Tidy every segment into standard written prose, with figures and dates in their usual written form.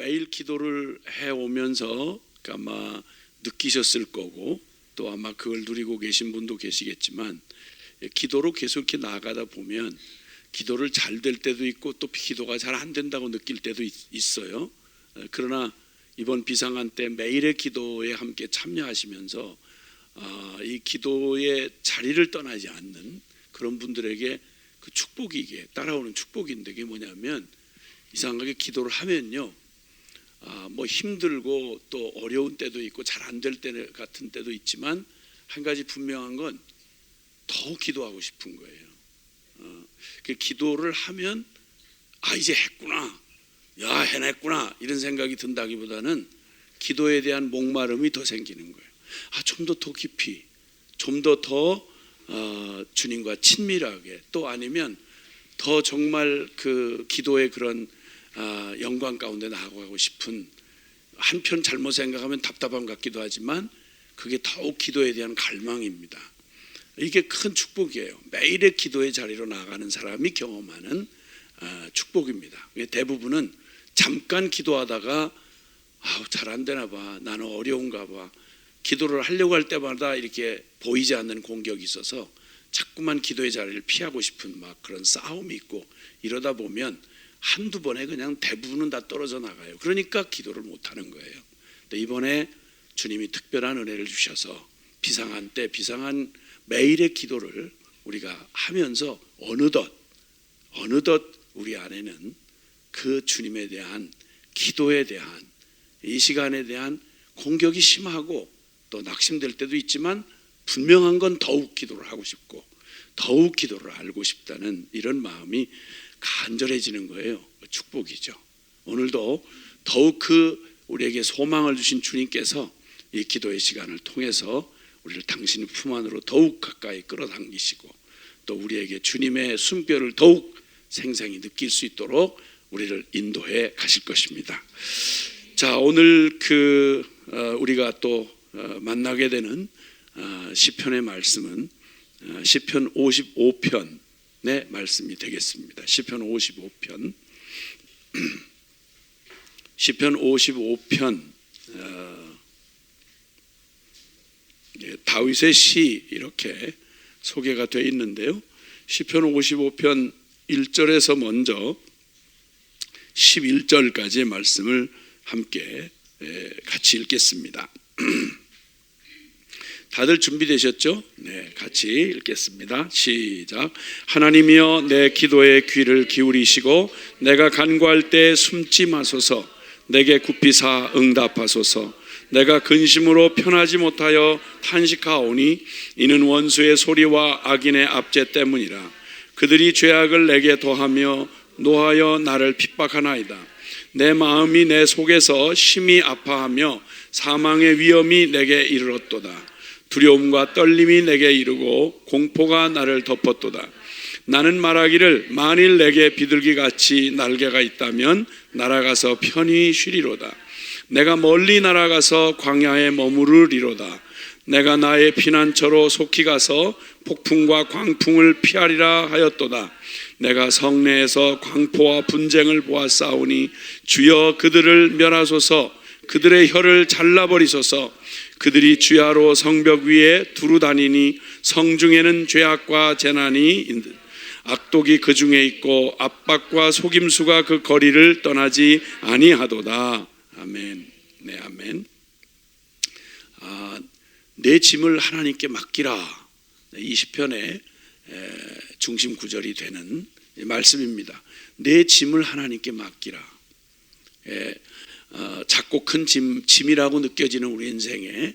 매일 기도를 해오면서 아마 느끼셨을 거고 또 아마 그걸 누리고 계신 분도 계시겠지만, 기도로 계속 이렇게 나아가다 보면 기도를 잘 될 때도 있고 또 기도가 잘 안 된다고 느낄 때도 있어요. 그러나 이번 비상한 때 매일의 기도에 함께 참여하시면서 이 기도의 자리를 떠나지 않는 그런 분들에게 그 축복이, 이게 따라오는 축복인데, 이게 뭐냐면 이상하게 기도를 하면요, 뭐 힘들고 또 어려운 때도 있고 잘 안 될 때 같은 때도 있지만, 한 가지 분명한 건 더 기도하고 싶은 거예요. 그 기도를 하면 이제 했구나, 야 해냈구나, 이런 생각이 든다기보다는 기도에 대한 목마름이 더 생기는 거예요. 좀 더 깊이, 좀 더 주님과 친밀하게, 또 아니면 더 정말 그 기도의 그런 영광 가운데 나아가고 싶은, 한편 잘못 생각하면 답답함 같기도 하지만 그게 더욱 기도에 대한 갈망입니다. 이게 큰 축복이에요. 매일의 기도의 자리로 나아가는 사람이 경험하는 축복입니다. 대부분은 잠깐 기도하다가 잘 안 되나 봐, 나는 어려운가 봐, 기도를 하려고 할 때마다 이렇게 보이지 않는 공격이 있어서 자꾸만 기도의 자리를 피하고 싶은 막 그런 싸움이 있고, 이러다 보면 한두 번에 그냥 대부분은 다 떨어져 나가요. 그러니까 기도를 못하는 거예요. 근데 이번에 주님이 특별한 은혜를 주셔서 비상한 때, 비상한 매일의 기도를 우리가 하면서 어느덧 우리 안에는 그 주님에 대한, 기도에 대한, 이 시간에 대한 공격이 심하고 또 낙심될 때도 있지만, 분명한 건 더욱 기도를 하고 싶고 더욱 기도를 알고 싶다는 이런 마음이 간절해지는 거예요. 축복이죠. 오늘도 더욱 우리에게 소망을 주신 주님께서 이 기도의 시간을 통해서 우리를 당신의 품 안으로 더욱 가까이 끌어당기시고, 또 우리에게 주님의 숨결을 더욱 생생히 느낄 수 있도록 우리를 인도해 가실 것입니다. 자, 오늘 우리가 또 만나게 되는 시편의 말씀은 시편 55편의 말씀이 되겠습니다. 시편 55편. 시편 55편, 다윗의 시, 이렇게 소개가 되어 있는데요. 시편 55편 1절에서 먼저 11절까지의 말씀을 함께 같이 읽겠습니다. 다들 준비되셨죠? 네, 같이 읽겠습니다. 시작. 하나님이여, 내 기도에 귀를 기울이시고 내가 간구할 때 숨지 마소서. 내게 굽히사 응답하소서. 내가 근심으로 편하지 못하여 탄식하오니 이는 원수의 소리와 악인의 압제 때문이라. 그들이 죄악을 내게 더하며 노하여 나를 핍박하나이다. 내 마음이 내 속에서 심히 아파하며 사망의 위험이 내게 이르렀도다. 두려움과 떨림이 내게 이르고 공포가 나를 덮었도다. 나는 말하기를 만일 내게 비둘기같이 날개가 있다면 날아가서 편히 쉬리로다. 내가 멀리 날아가서 광야에 머무르리로다. 내가 나의 피난처로 속히 가서 폭풍과 광풍을 피하리라 하였도다. 내가 성내에서 광포와 분쟁을 보았사오니 주여 그들을 멸하소서. 그들의 혀를 잘라버리소서. 그들이 주야로 성벽 위에 두루 다니니 성중에는 죄악과 재난이 악독이 그 중에 있고 압박과 속임수가 그 거리를 떠나지 아니하도다. 아멘. 네, 아멘. 내 짐을 하나님께 맡기라. 이 시편의 중심 구절이 되는 말씀입니다. 내 짐을 하나님께 맡기라. 작고 큰 짐이라고 느껴지는 우리 인생에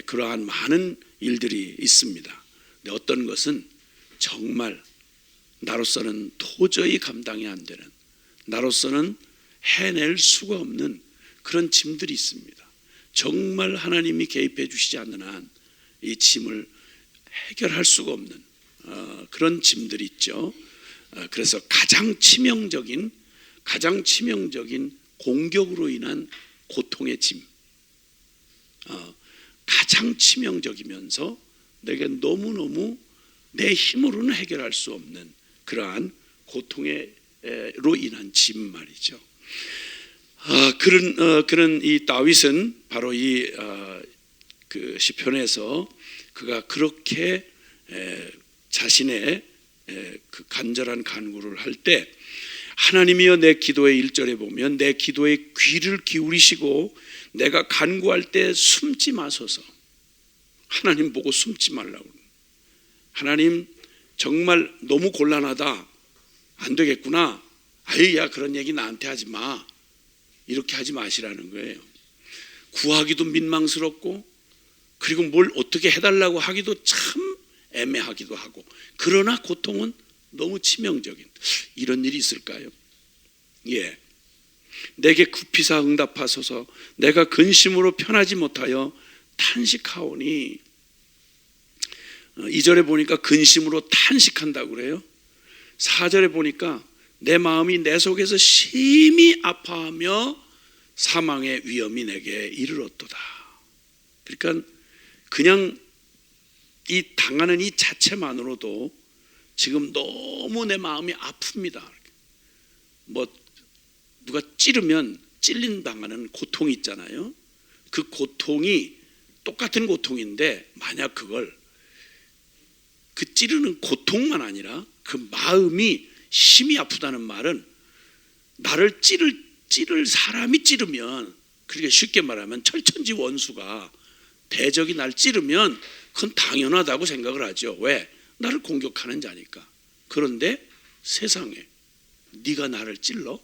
그러한 많은 일들이 있습니다. 근데 어떤 것은 정말 나로서는 도저히 감당이 안 되는, 나로서는 해낼 수가 없는 그런 짐들이 있습니다. 정말 하나님이 개입해 주시지 않는 한 이 짐을 해결할 수가 없는 그런 짐들이 있죠. 그래서 가장 치명적인 공격으로 인한 고통의 짐, 가장 치명적이면서 내게 너무너무 내 힘으로는 해결할 수 없는 그러한 고통으로 인한 짐 말이죠. 그런 이 다윗은 바로 그 시편에서 그가 그렇게 자신의 그 간절한 간구를 할 때, 하나님이여 내 기도의 1절에 보면 내 기도에 귀를 기울이시고 내가 간구할 때 숨지 마소서. 하나님 보고 숨지 말라고. 하나님 정말 너무 곤란하다, 안 되겠구나, 아유 야 그런 얘기 나한테 하지 마, 이렇게 하지 마시라는 거예요. 구하기도 민망스럽고, 그리고 뭘 어떻게 해달라고 하기도 참 애매하기도 하고, 그러나 고통은 너무 치명적인, 이런 일이 있을까요? 예, 내게 굽히사 응답하소서. 내가 근심으로 편하지 못하여 탄식하오니. 2절에 보니까 근심으로 탄식한다고 그래요. 4절에 보니까 내 마음이 내 속에서 심히 아파하며 사망의 위험이 내게 이르렀도다. 그러니까 그냥 이 당하는 이 자체만으로도 지금 너무 내 마음이 아픕니다. 뭐 누가 찌르면 찔린 당하는 고통이 있잖아요. 그 고통이 똑같은 고통인데, 만약 그걸 그 찌르는 고통만 아니라 그 마음이 심히 아프다는 말은, 나를 찌를 사람이 찌르면, 그렇게 쉽게 말하면 철천지 원수가, 대적이 날 찌르면 그건 당연하다고 생각을 하죠. 왜? 나를 공격하는 자니까. 그런데 세상에 네가 나를 찔러?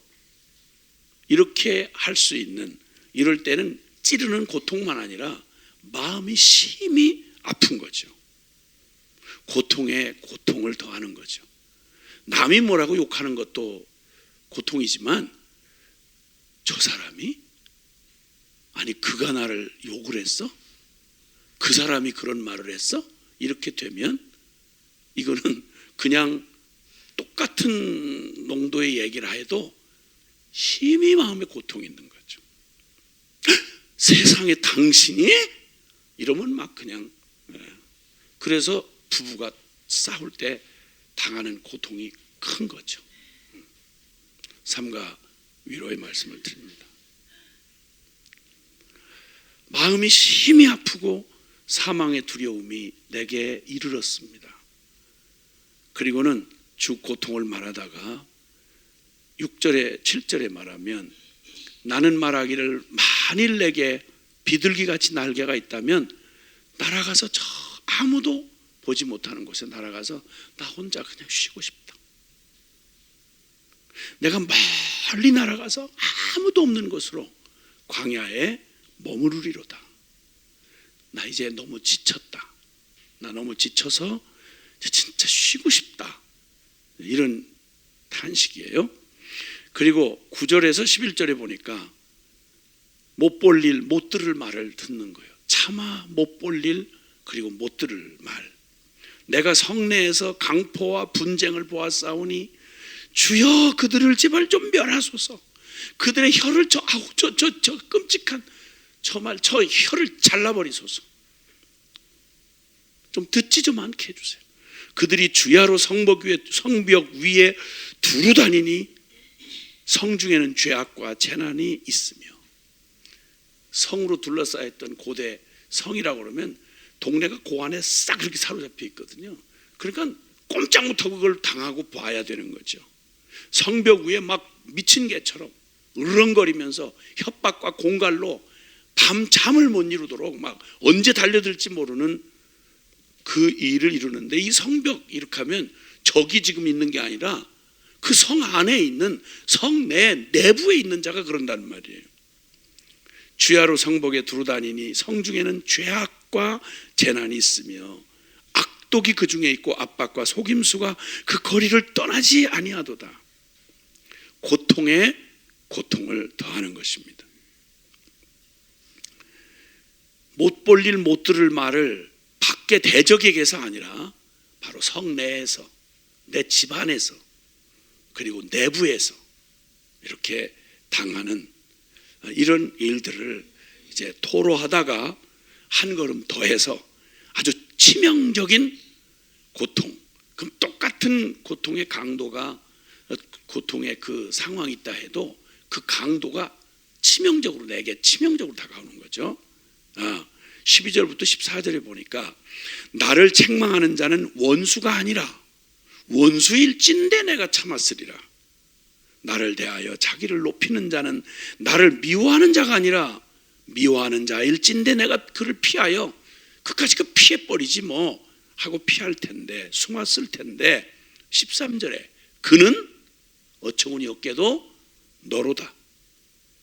이렇게 할 수 있는, 이럴 때는 찌르는 고통만 아니라 마음이 심히 아픈 거죠. 고통에 고통을 더하는 거죠. 남이 뭐라고 욕하는 것도 고통이지만, 저 사람이, 아니 그가 나를 욕을 했어? 그 사람이 그런 말을 했어? 이렇게 되면 이거는 그냥 똑같은 농도의 얘기를 해도 심히 마음에 고통이 있는 거죠. 세상에 당신이? 이러면 막 그냥. 그래서 부부가 싸울 때 당하는 고통이 큰 거죠. 삼가 위로의 말씀을 드립니다. 마음이 심히 아프고 사망의 두려움이 내게 이르렀습니다. 그리고는 주 고통을 말하다가 6절에 7절에 말하면, 나는 말하기를 만일 내게 비둘기같이 날개가 있다면 날아가서 저 아무도 보지 못하는 곳에 날아가서 나 혼자 그냥 쉬고 싶다. 내가 멀리 날아가서 아무도 없는 곳으로 광야에 머무르리로다. 나 이제 너무 지쳤다. 나 너무 지쳐서 진짜 쉬고 싶다. 이런 탄식이에요. 그리고 9절에서 11절에 보니까 못 볼 일, 못 들을 말을 듣는 거예요. 차마 못 볼 일, 그리고 못 들을 말. 내가 성내에서 강포와 분쟁을 보았사오니 주여 그들을 제발 좀 멸하소서. 그들의 혀를 저 끔찍한 저 혀를 잘라버리소서. 좀 듣지 좀 않게 해주세요. 그들이 주야로 성벽 위에 두루 다니니 성중에는 죄악과 재난이 있으며. 성으로 둘러싸였던 고대 성이라고 그러면 동네가 그 안에 싹 그렇게 사로잡혀 있거든요. 그러니까 꼼짝 못하고 그걸 당하고 봐야 되는 거죠. 성벽 위에 막 미친 개처럼 으르렁거리면서 협박과 공갈로 밤 잠을 못 이루도록 막 언제 달려들지 모르는 그 일을 이루는데, 이 성벽 이렇게 하면 적이 지금 있는 게 아니라 그 성 안에 있는, 성 내부에 있는 자가 그런다는 말이에요. 주야로 성벽에 두루 다니니 성중에는 죄악과 재난이 있으며 악독이 그 중에 있고 압박과 속임수가 그 거리를 떠나지 아니하도다. 고통에 고통을 더하는 것입니다. 못 볼 일, 못 들을 말을 밖에 대적에게서 아니라 바로 성내에서, 내 집안에서, 그리고 내부에서 이렇게 당하는 이런 일들을 이제 토로하다가 한 걸음 더해서 아주 치명적인 고통, 그럼 똑같은 고통의 강도가, 고통의 그 상황이 있다 해도 그 강도가 치명적으로, 내게 치명적으로 다가오는 거죠. 12절부터 14절에 보니까 나를 책망하는 자는 원수가 아니라 원수일진데 내가 참았으리라. 나를 대하여 자기를 높이는 자는 나를 미워하는 자가 아니라 미워하는 자일진데 내가 그를 피하여 끝까지 피해버리지 뭐 하고 피할 텐데, 숨었을 텐데 13절에 그는 어처구니 없게도 너로다.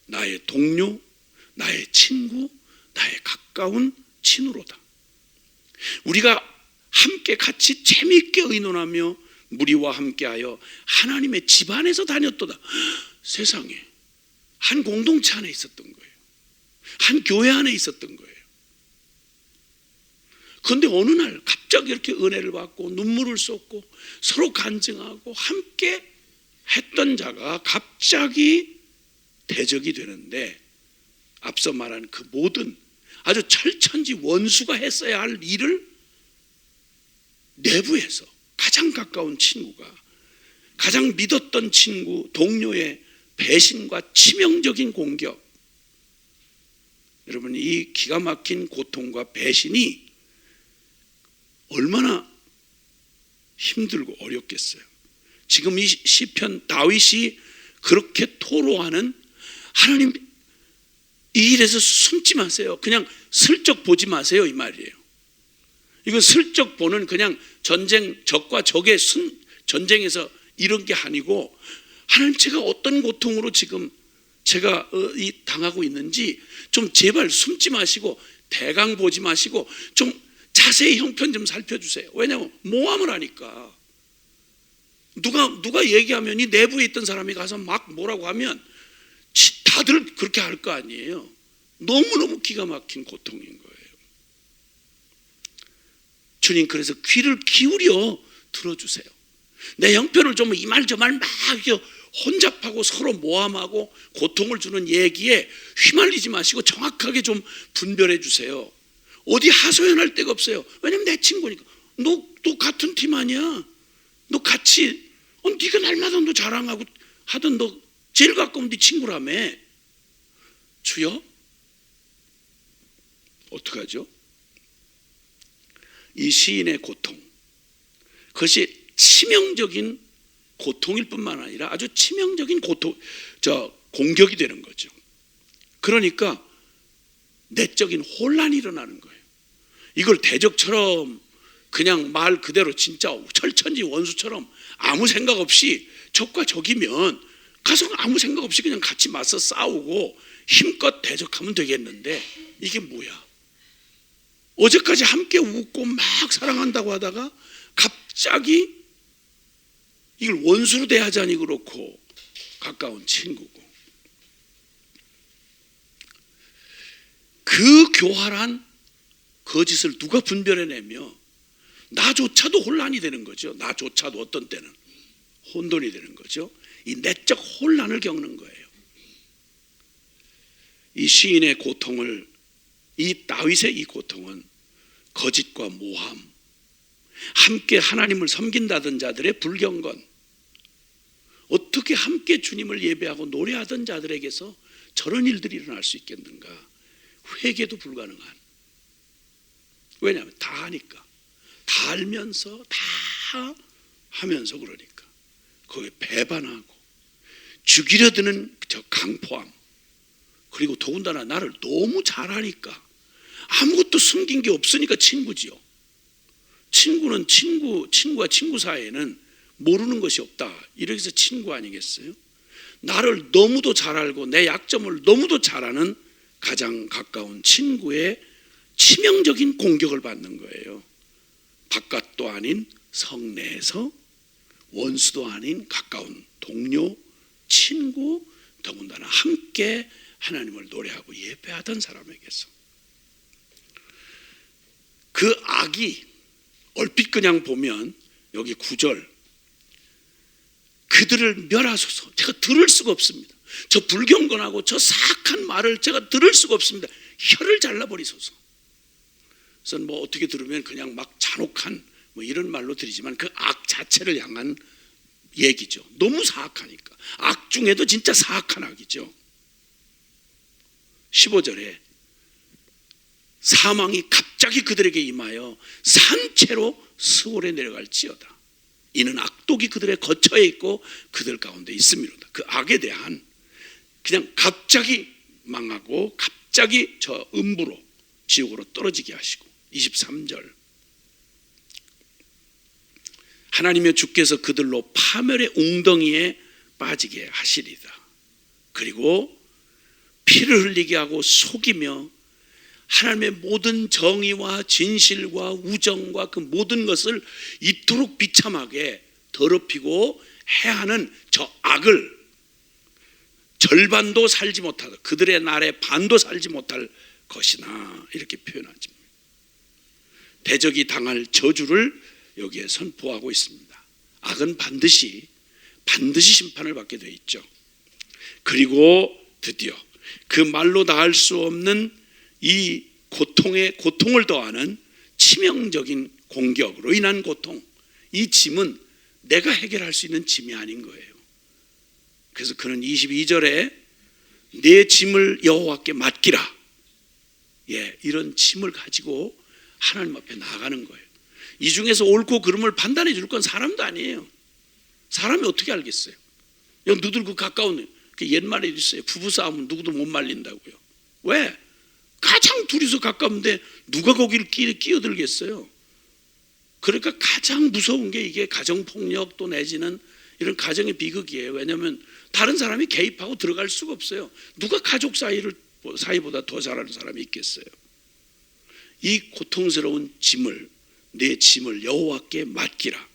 나의 동료, 나의 친구, 나의 가까운 친우로다. 우리가 함께 같이 재미있게 의논하며 무리와 함께하여 하나님의 집안에서 다녔도다. 세상에 한 공동체 안에 있었던 거예요. 한 교회 안에 있었던 거예요. 그런데 어느 날 갑자기 이렇게 은혜를 받고 눈물을 쏟고 서로 간증하고 함께 했던 자가 갑자기 대적이 되는데, 앞서 말한 그 모든 아주 철천지 원수가 했어야 할 일을 내부에서 가장 가까운 친구가, 가장 믿었던 친구, 동료의 배신과 치명적인 공격, 여러분 이 기가 막힌 고통과 배신이 얼마나 힘들고 어렵겠어요. 지금 이 시편 다윗이 그렇게 토로하는, 하나님 이 일에서 숨지 마세요. 그냥 슬쩍 보지 마세요 이 말이에요. 이건 슬쩍 보는 그냥 전쟁, 적과 적의 전쟁에서 이런 게 아니고, 하나님 제가 어떤 고통으로 지금 제가 당하고 있는지 좀 제발 숨지 마시고 대강 보지 마시고 좀 자세히 형편 좀 살펴주세요. 왜냐하면 모함을 하니까 누가 얘기하면 이 내부에 있던 사람이 가서 막 뭐라고 하면 다들 그렇게 할 거 아니에요. 너무너무 기가 막힌 고통인 거예요. 주님 그래서 귀를 기울여 들어주세요. 내 형편을 좀 이 말 저 말 막 혼잡하고 서로 모함하고 고통을 주는 얘기에 휘말리지 마시고 정확하게 좀 분별해 주세요. 어디 하소연할 데가 없어요. 왜냐면 내 친구니까. 너 같은 팀 아니야. 너 같이 네가 날마다 너 자랑하고 하던 너 제일 가까운 네 친구라며. 주여 어떡하죠? 이 시인의 고통, 그것이 치명적인 고통일 뿐만 아니라 아주 치명적인 공격이 되는 거죠. 그러니까 내적인 혼란이 일어나는 거예요. 이걸 대적처럼 그냥 말 그대로 진짜 철천지 원수처럼 아무 생각 없이, 적과 적이면 가서 아무 생각 없이 그냥 같이 맞서 싸우고 힘껏 대적하면 되겠는데, 이게 뭐야? 어제까지 함께 웃고 막 사랑한다고 하다가 갑자기 이걸 원수로 대하자니 그렇고 가까운 친구고, 그 교활한 거짓을 누가 분별해내며 나조차도 혼란이 되는 거죠. 나조차도 어떤 때는 혼돈이 되는 거죠. 이 내적 혼란을 겪는 거예요. 이 시인의 고통을, 이 다윗의 이 고통은 거짓과 모함, 함께 하나님을 섬긴다던 자들의 불경건, 어떻게 함께 주님을 예배하고 노래하던 자들에게서 저런 일들이 일어날 수 있겠는가? 회개도 불가능한. 왜냐하면 다 하니까, 다 알면서 다 하면서 그러니까 거기에 배반하고 죽이려 드는 저 강포함, 그리고 더군다나 나를 너무 잘하니까 아무것도 숨긴 게 없으니까 친구지요. 친구는 친구와 친구 사이에는 모르는 것이 없다. 이렇게 해서 친구 아니겠어요? 나를 너무도 잘 알고 내 약점을 너무도 잘 아는 가장 가까운 친구의 치명적인 공격을 받는 거예요. 바깥도 아닌 성내에서, 원수도 아닌 가까운 동료, 친구, 더군다나 함께 하나님을 노래하고 예배하던 사람에게서. 그 악이 얼핏 그냥 보면 여기 9절, 그들을 멸하소서. 제가 들을 수가 없습니다. 저 불경건하고 저 사악한 말을 제가 들을 수가 없습니다. 혀를 잘라버리소서. 그래서 뭐 어떻게 들으면 그냥 막 잔혹한 뭐 이런 말로 들리지만 그 악 자체를 향한 얘기죠. 너무 사악하니까. 악 중에도 진짜 사악한 악이죠. 15절에 사망이 갑자기 그들에게 임하여 산채로 스올에 내려갈지어다. 이는 악독이 그들의 거처에 있고 그들 가운데 있음이로다. 그 악에 대한 그냥 갑자기 망하고 갑자기 저 음부로 지옥으로 떨어지게 하시고 23절 하나님의 주께서 그들로 파멸의 웅덩이에 빠지게 하시리다. 그리고 피를 흘리게 하고 속이며 하나님의 모든 정의와 진실과 우정과 그 모든 것을 이토록 비참하게 더럽히고 해하는 저 악을 절반도 살지 못하다. 그들의 날에 반도 살지 못할 것이나 이렇게 표현하지. 대적이 당할 저주를 여기에 선포하고 있습니다. 악은 반드시 심판을 받게 되어 있죠. 그리고 드디어 그 말로 다할 수 없는 이 고통을 더하는 치명적인 공격으로 인한 고통, 이 짐은 내가 해결할 수 있는 짐이 아닌 거예요. 그래서 그는 22절에 내 짐을 여호와께 맡기라, 이런 짐을 가지고 하나님 앞에 나아가는 거예요. 이 중에서 옳고 그름을 판단해 줄 건 사람도 아니에요. 사람이 어떻게 알겠어요? 너희들 그 가까운 그 옛말에 있어요. 부부싸움은 누구도 못 말린다고요. 왜? 가장 둘이서 가까운데 누가 거기를 끼어들겠어요? 그러니까 가장 무서운 게 이게 가정폭력 또 내지는 이런 가정의 비극이에요. 왜냐하면 다른 사람이 개입하고 들어갈 수가 없어요. 누가 가족 사이보다 더 잘하는 사람이 있겠어요? 이 고통스러운 짐을, 내 짐을 여호와께 맡기라.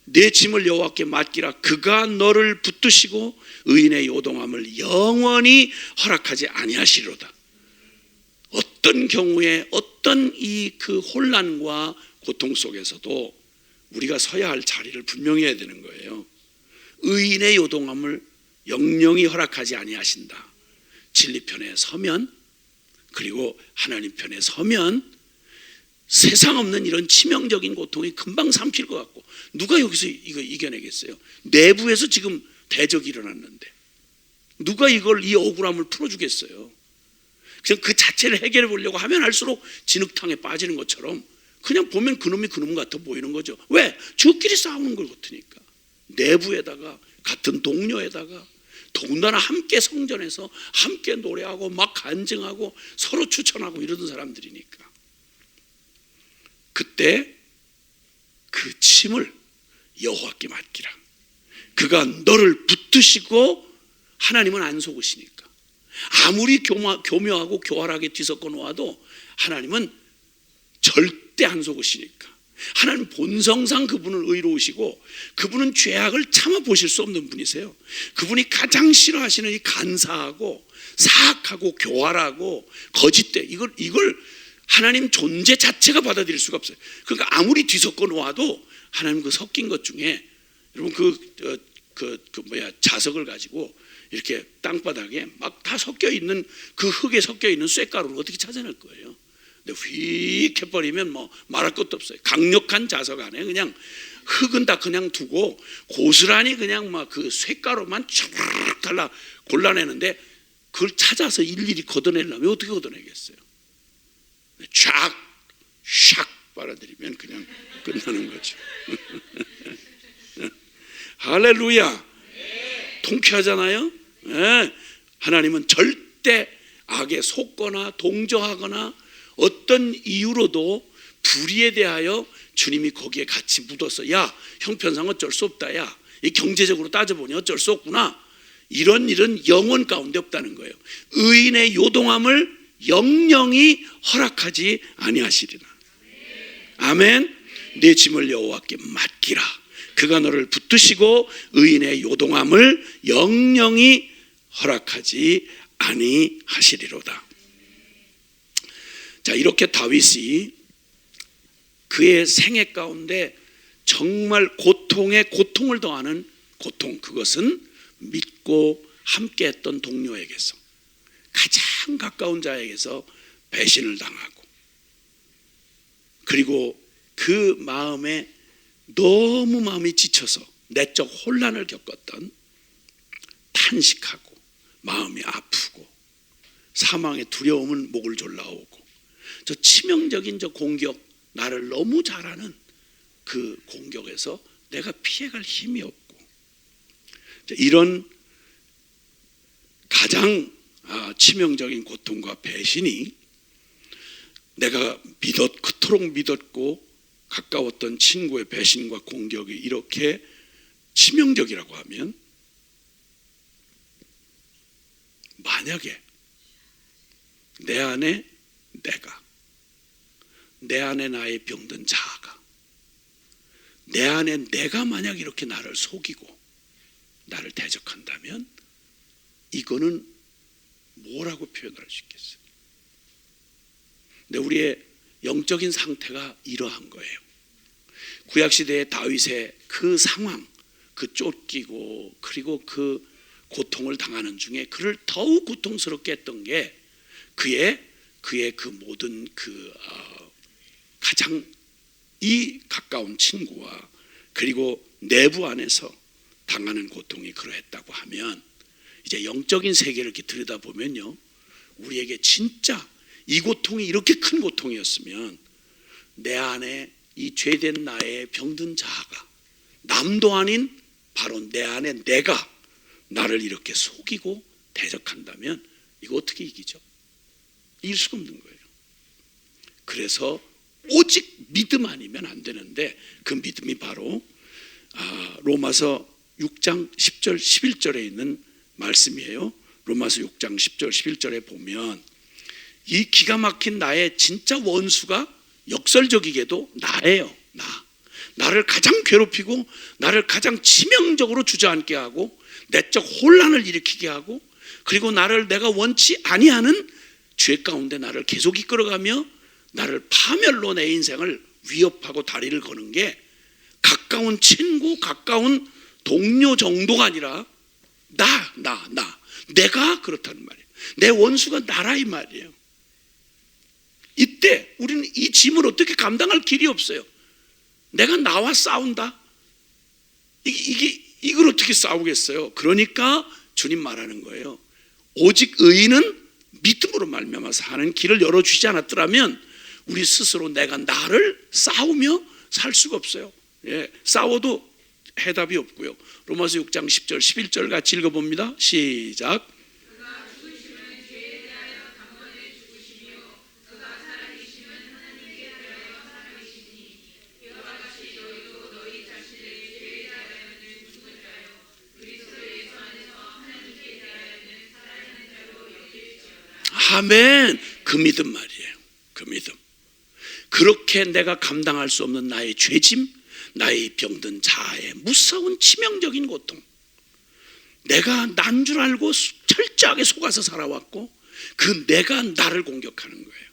내 짐을 여호와께 맡기라. 그가 너를 붙드시고 의인의 요동함을 영원히 허락하지 아니하시리로다. 어떤 경우에 어떤 그 혼란과 고통 속에서도 우리가 서야 할 자리를 분명히 해야 되는 거예요. 의인의 요동함을 영영히 허락하지 아니하신다. 진리 편에 서면, 그리고 하나님 편에 서면 세상 없는 이런 치명적인 고통이 금방 삼킬 것 같고, 누가 여기서 이거 이겨내겠어요? 내부에서 지금 대적이 일어났는데 누가 이 억울함을 풀어주겠어요? 그냥 그 자체를 해결해 보려고 하면 할수록 진흙탕에 빠지는 것처럼 그냥 보면 그놈이 그놈 같아 보이는 거죠. 왜? 저끼리 싸우는 것 같으니까. 내부에다가 같은 동료에다가 더군다나 함께 성전에서 함께 노래하고 막 간증하고 서로 추천하고 이러던 사람들이니까. 그때 그 짐을 여호와께 맡기라. 그가 너를 붙드시고, 하나님은 안 속으시니까. 아무리 교묘하고 교활하게 뒤섞어 놓아도 하나님은 절대 안 속으시니까. 하나님 본성상 그분은 의로우시고 그분은 죄악을 참아 보실 수 없는 분이세요. 그분이 가장 싫어하시는 이 간사하고 사악하고 교활하고 거짓돼, 이걸 하나님 존재 자체가 받아들일 수가 없어요. 그러니까 아무리 뒤섞어 놓아도 하나님 그 섞인 것 중에, 여러분 자석을 가지고 이렇게 땅바닥에 막 다 섞여 있는 그 흙에 섞여 있는 쇳가루를 어떻게 찾아낼 거예요? 근데 휙 해버리면 뭐 말할 것도 없어요. 강력한 자석 안에 그냥 흙은 다 그냥 두고 고스란히 그냥 막 그 쇳가루만 촤르륵 달라 골라내는데, 그걸 찾아서 일일이 걷어내려면 어떻게 걷어내겠어요? 쫙 샥 빨아들이면 그냥 끝나는 거죠. 할렐루야. 통쾌하잖아요. 하나님은 절대 악에 속거나 동조하거나 어떤 이유로도 불의에 대하여 주님이 거기에 같이 묻어서, 야, 형편상 어쩔 수 없다, 야, 이 경제적으로 따져보니 어쩔 수 없구나, 이런 일은 영원 가운데 없다는 거예요. 의인의 요동함을 영영히 허락하지 아니하시리라. 아멘. 내 짐을 여호와께 맡기라. 그가 너를 붙드시고 의인의 요동함을 영영히 허락하지 아니하시리로다. 자, 이렇게 다윗이 그의 생애 가운데 정말 고통을 더하는 고통, 그것은 믿고 함께했던 동료에게서, 가장 가까운 자에게서 배신을 당하고, 그리고 그 마음에 너무 마음이 지쳐서 내적 혼란을 겪었던, 탄식하고 마음이 아프고 사망의 두려움은 목을 졸라오고, 저 치명적인 저 공격, 나를 너무 잘하는 그 공격에서 내가 피해갈 힘이 없고, 이런 가장 치명적인 고통과 배신이 내가 그토록 믿었고 가까웠던 친구의 배신과 공격이 이렇게 치명적이라고 하면, 만약에 내 안에 내 안에 나의 병든 자아가, 내 안에 내가 만약 이렇게 나를 속이고 나를 대적한다면, 이거는 뭐라고 표현할 수 있겠어요? 근데 우리의 영적인 상태가 이러한 거예요. 구약시대의 다윗의 그 상황, 그 쫓기고 그리고 그 고통을 당하는 중에 그를 더욱 고통스럽게 했던 게 그의 그 모든 가장 가까운 친구와 그리고 내부 안에서 당하는 고통이 그러했다고 하면, 이제 영적인 세계를 이렇게 들여다보면요, 우리에게 진짜 이 고통이 이렇게 큰 고통이었으면 내 안에 이 죄된 나의 병든 자아가, 남도 아닌 바로 내 안에 내가 나를 이렇게 속이고 대적한다면 이거 어떻게 이기죠? 이길 수가 없는 거예요. 그래서 오직 믿음 아니면 안 되는데, 그 믿음이 바로 로마서 6장 10절 11절에 있는 말씀이에요. 로마서 6장 10절 11절에 보면, 이 기가 막힌 나의 진짜 원수가 역설적이게도 나예요. 나를 가장 괴롭히고 나를 가장 치명적으로 주저앉게 하고 내적 혼란을 일으키게 하고, 그리고 내가 원치 아니하는 죄 가운데 나를 계속 이끌어가며 나를 파멸로 내 인생을 위협하고 다리를 거는 게 가까운 친구, 가까운 동료 정도가 아니라 내가 그렇다는 말이에요. 내 원수가 나라 이 말이에요. 이때 우리는 이 짐을 어떻게 감당할 길이 없어요. 내가 나와 싸운다? 이걸 어떻게 싸우겠어요? 그러니까 주님 말하는 거예요. 오직 의인은 믿음으로 말미암아서 하는 길을 열어주지 않았더라면 우리 스스로 나를 싸우며 살 수가 없어요. 싸워도 해답이 없고요. 로마서 6장 10절 11절 같이 읽어봅니다. 시작. 아멘. 그 믿음 말이에요. 그 믿음. 그렇게 내가 감당할 수 없는 나의 죄짐, 나의 병든 자아의 무서운 치명적인 고통, 내가 난 줄 알고 철저하게 속아서 살아왔고 그 내가 나를 공격하는 거예요.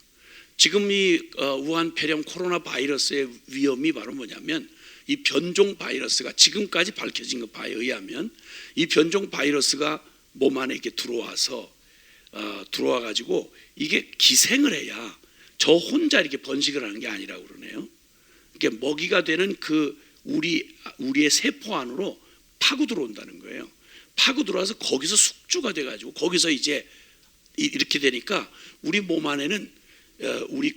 지금 이 우한 폐렴 코로나 바이러스의 위험이 바로 뭐냐면, 이 변종 바이러스가 지금까지 밝혀진 것 바에 의하면 이 변종 바이러스가 몸 안에 이렇게 들어와 가지고 이게 기생을 해야 저 혼자 이렇게 번식을 하는 게 아니라고 그러네요. 이게 먹이가 되는 그 우리의 세포 안으로 파고 들어온다는 거예요. 파고 들어와서 거기서 숙주가 돼 가지고 거기서 이제 이렇게 되니까 우리 몸 안에는 우리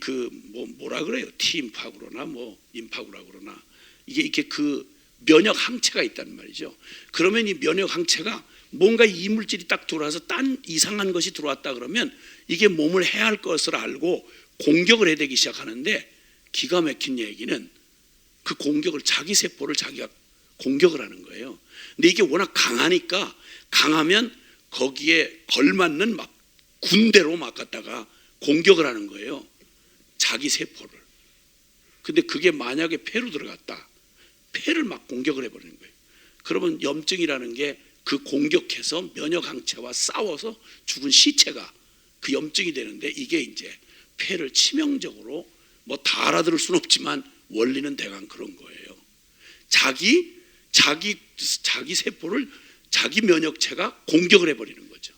뭐라 그래요? T임파고 그러나 뭐 임파고라 그러나 이게 이렇게 그 면역 항체가 있단 말이죠. 그러면 이 면역 항체가 뭔가 이물질이 딱 들어와서 딴 이상한 것이 들어왔다 그러면 이게 몸을 해할 것을 알고 공격을 해대기 시작하는데, 기가 막힌 얘기는 그 공격을 자기 세포를 자기가 공격을 하는 거예요. 근데 이게 워낙 강하니까, 강하면 거기에 걸맞는 막 군대로 막 갖다가 공격을 하는 거예요. 자기 세포를. 근데 그게 만약에 폐로 들어갔다, 폐를 막 공격을 해버리는 거예요. 그러면 염증이라는 게 그 공격해서 면역항체와 싸워서 죽은 시체가 그 염증이 되는데, 이게 이제 폐를 치명적으로 뭐 다 알아들을 수는 없지만 원리는 대강 그런 거예요. 자기 세포를 자기 면역체가 공격을 해버리는 거죠.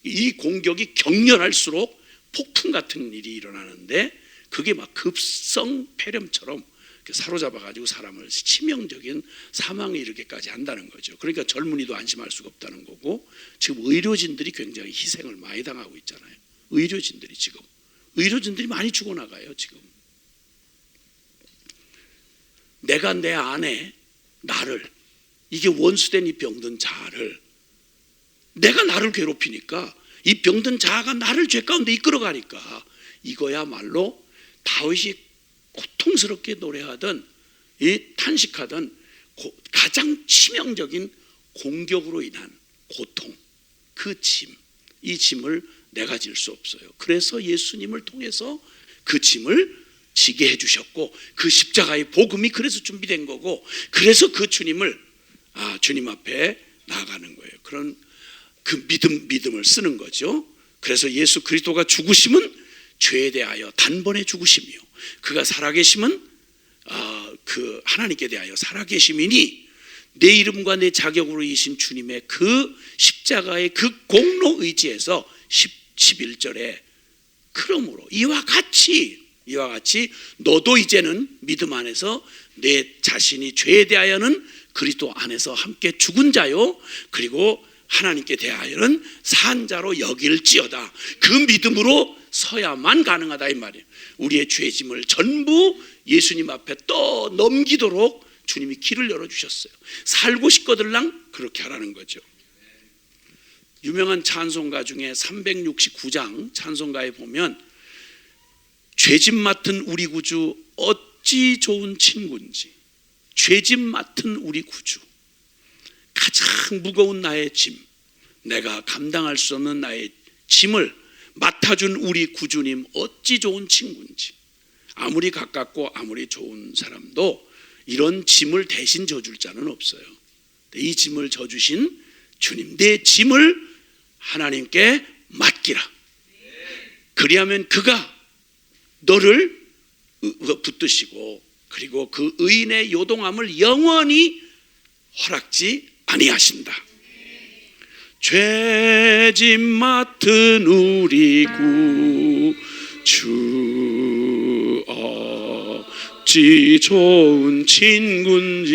이 공격이 격렬할수록 폭풍 같은 일이 일어나는데, 그게 막 급성 폐렴처럼 사로잡아가지고 사람을 치명적인 사망에 이르게까지 한다는 거죠. 그러니까 젊은이도 안심할 수가 없다는 거고, 지금 의료진들이 굉장히 희생을 많이 당하고 있잖아요. 의료진들이 많이 죽어나가요. 지금 내가 내 안에 나를, 이게 원수된 이 병든 자아를, 내가 나를 괴롭히니까 이 병든 자아가 나를 죄 가운데 이끌어가니까, 이거야말로 다윗이 고통스럽게 노래하던, 이 탄식하던 가장 치명적인 공격으로 인한 고통, 그 짐, 이 짐을 내가 질 수 없어요. 그래서 예수님을 통해서 그 짐을 지게 해주셨고, 그 십자가의 복음이 그래서 준비된 거고, 그래서 그 주님 앞에 나아가는 거예요. 그런 그 믿음을 쓰는 거죠. 그래서 예수 그리스도가 죽으심은 죄에 대하여 단번에 죽으심이요, 그가 살아계심은 그 하나님께 대하여 살아계심이니, 내 이름과 내 자격으로 이신 주님의 그 십자가의 그 공로 의지에서 11절에 그러므로 이와 같이 너도 이제는 믿음 안에서 내 자신이 죄에 대하여는 그리스도 안에서 함께 죽은 자요, 그리고 하나님께 대하여는 산 자로 여길지어다. 그 믿음으로 서야만 가능하다 이 말이에요. 우리의 죄짐을 전부 예수님 앞에 떠 넘기도록 주님이 길을 열어주셨어요. 살고 싶거들랑 그렇게 하라는 거죠. 유명한 찬송가 중에 369장 찬송가에 보면, 죄짐 맡은 우리 구주 어찌 좋은 친구인지, 죄짐 맡은 우리 구주, 가장 무거운 나의 짐, 내가 감당할 수 없는 나의 짐을 맡아준 우리 구주님 어찌 좋은 친구인지. 아무리 가깝고 아무리 좋은 사람도 이런 짐을 대신 져줄 자는 없어요. 이 짐을 져주신 주님, 내 짐을 하나님께 맡기라. 그리하면 그가 너를 붙드시고, 그리고 그 의인의 요동함을 영원히 허락지 아니하신다. 죄짐 맡은 우리 구주 어찌 좋은 친구인지,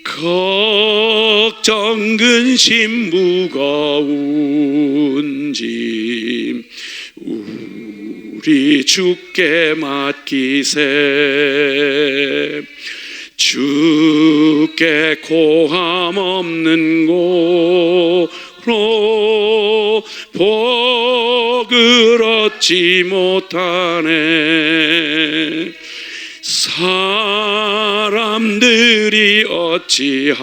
걱정 근심 무거운 짐 우리 주께 맡기세. 주께 고함 없는 고로 복을 얻지 못하네. 사람들이 어찌하여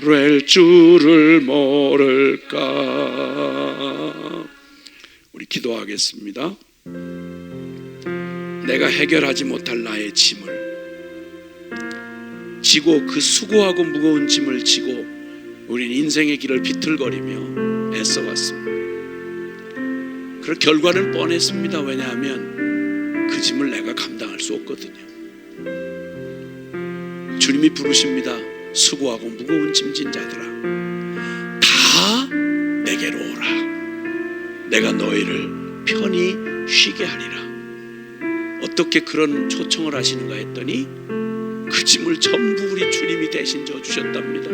아랠 줄을 모를까. 우리 기도하겠습니다. 내가 해결하지 못할 나의 짐을 지고, 그 수고하고 무거운 짐을 지고 우린 인생의 길을 비틀거리며 애써왔습니다. 그 결과는 뻔했습니다. 왜냐하면 그 짐을 내가 감당할 수 없거든요. 주님이 부르십니다. 수고하고 무거운 짐진 자들아, 다 내게로 오라. 내가 너희를 편히 쉬게 하리라. 어떻게 그런 초청을 하시는가 했더니 그 짐을 전부 우리 주님이 대신 져주셨답니다.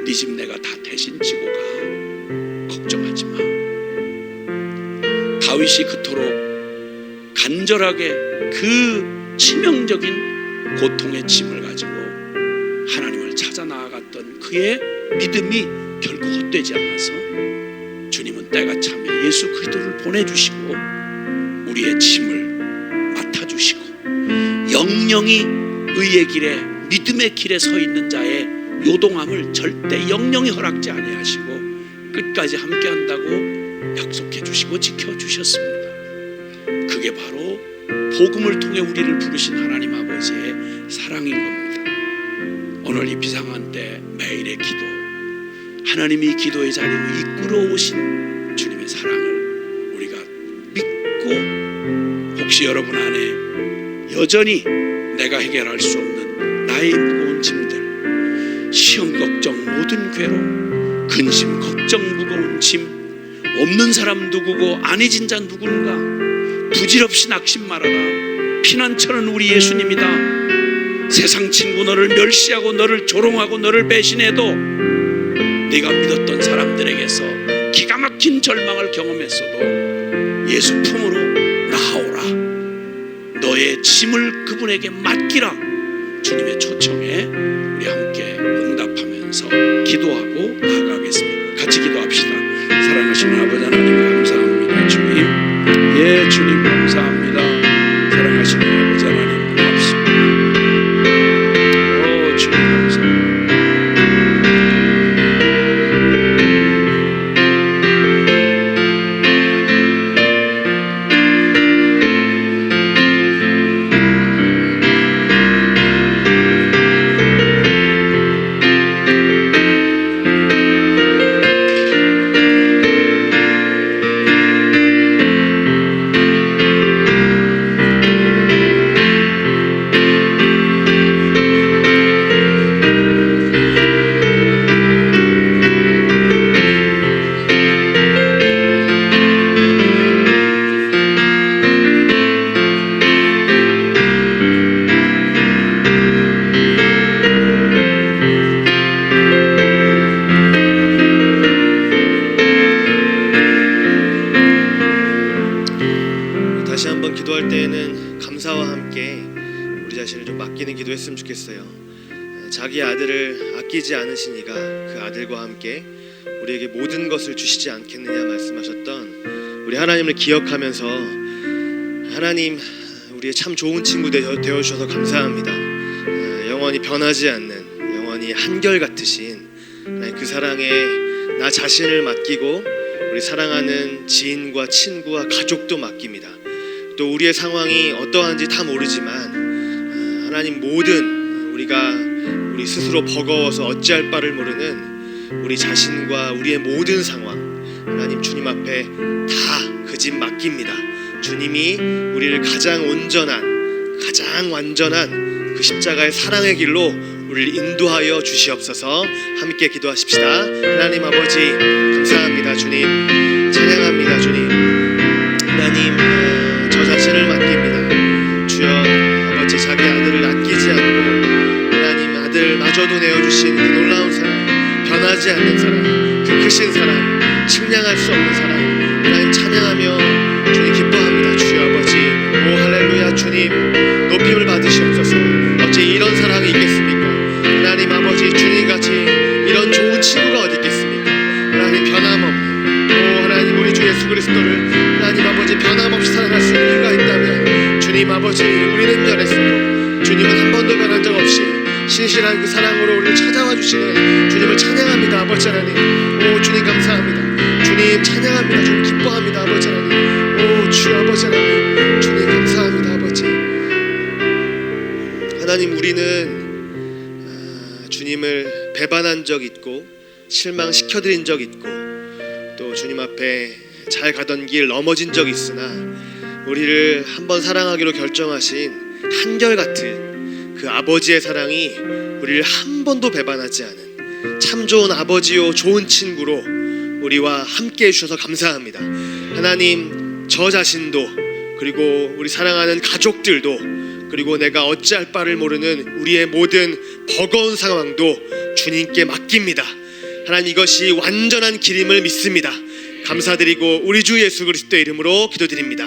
네 짐 내가 다 대신 지고 가. 걱정하지 마. 다윗이 그토록 간절하게 그 치명적인 고통의 짐을 가지고 하나님을 찾아 나아갔던 그의 믿음이 결코 헛되지 않아서 주님은 때가 차면 예수 그리스도를 보내주시고 우리의 짐을 맡아주시고, 영영이 의의 길에, 믿음의 길에 서 있는 자의 요동함을 절대 영영이 허락지 아니하시고 끝까지 함께한다고 약속해 주시고 지켜주셨습니다. 그게 바로 복음을 통해 우리를 부르신 하나님 아버지의 사랑인 겁니다. 오늘 이 비상한 때 매일의 기도, 하나님이 기도의 자리로 이끌어 오신 주님의 사랑을 우리가 믿고, 혹시 여러분 안에 여전히 내가 해결할 수 없는 나의 무거운 짐들, 시험 걱정 모든 괴로움, 근심 걱정 무거운 짐, 없는 사람 누구고 아니진 자 누구인가? 부질없이 낙심 말아라. 피난처는 우리 예수님이다. 세상 친구 너를 멸시하고 너를 조롱하고 너를 배신해도 네가 믿었던 사람들에게서 기가 막힌 절망을 경험했어도 예수 품으로 나아오라. 너의 짐을 그분에게 맡기라. 주님의 초청에 우리 함께 응답하면서 기도하고 나아가겠습니다. 같이 기도합시다. 사랑하시는 아버지 하나님 감사합니다. 주님, 예 주님 감사합니다. 사랑하시는 아버지 하나님 고맙습니다. 오 주님 감사합니다. 다시 한번 기도할 때에는 감사와 함께 우리 자신을 좀 맡기는 기도했으면 좋겠어요. 자기 아들을 아끼지 않으신 이가 그 아들과 함께 우리에게 모든 것을 주시지 않겠느냐 말씀하셨던 우리 하나님을 기억하면서 하나님 우리의 참 좋은 친구 되어주셔서 감사합니다. 영원히 변하지 않는 영원히 한결같으신 그 사랑에 나 자신을 맡기고 우리 사랑하는 지인과 친구와 가족도 맡깁니다. 또 우리의 상황이 어떠한지 다 모르지만 하나님 모든 우리 스스로 버거워서 어찌할 바를 모르는 우리 자신과 우리의 모든 상황 하나님 주님 앞에 다 그 짐 맡깁니다. 주님이 우리를 가장 온전한 가장 완전한 그 십자가의 사랑의 길로 우리를 인도하여 주시옵소서. 함께 기도하십시다. 하나님 아버지 감사합니다. 주님 찬양합니다. 주님 하나님 저 자신을 맡깁니다. 주여 아버지 자기 아들을 아끼지 않고 하나님 아들마저도 내어주신 그 놀라운 사랑 변하지 않는 사랑 그 크신 사랑 측량할 수 없는 사랑 하나님 찬양하며 주님 기뻐합니다. 주여 아버지 오 할렐루야 주님 높임을 받으시옵소서. 어찌 이런 사랑이 있겠습니까? 하나님 아버지 주님같이 이런 좋은 친구가 어디 있겠습니까? 하나님 변함없는 오 하나님 우리 주 예수 그리스도를 하나님 아버지 변함없이 사랑할 수 있는 이유가 있다면 주님 아버지 우리는 변했어도 주님은 한 번도 변한 적 없이 신실한 그 사랑으로 우리를 찾아와 주시는 주님을 찬양합니다. 아버지 하나님 오 주님 감사합니다. 주님 찬양합니다. 주님 기뻐합니다. 아버지 하나님 오 주여 아버지 하나님 주님 감사합니다. 아버지 하나님 우리는 주님을 배반한 적 있고 실망시켜드린 적 있고 또 주님 앞에 잘 가던 길 넘어진 적 있으나 우리를 한번 사랑하기로 결정하신 한결같은 그 아버지의 사랑이 우리를 한 번도 배반하지 않은 참 좋은 아버지요 좋은 친구로 우리와 함께 해주셔서 감사합니다. 하나님 저 자신도 그리고 우리 사랑하는 가족들도 그리고 내가 어찌할 바를 모르는 우리의 모든 버거운 상황도 주님께 맡깁니다. 하나님 이것이 완전한 길임을 믿습니다. 감사드리고 우리 주 예수 그리스도의 이름으로 기도드립니다.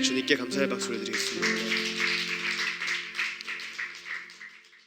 주님께 감사의 박수를 드리겠습니다.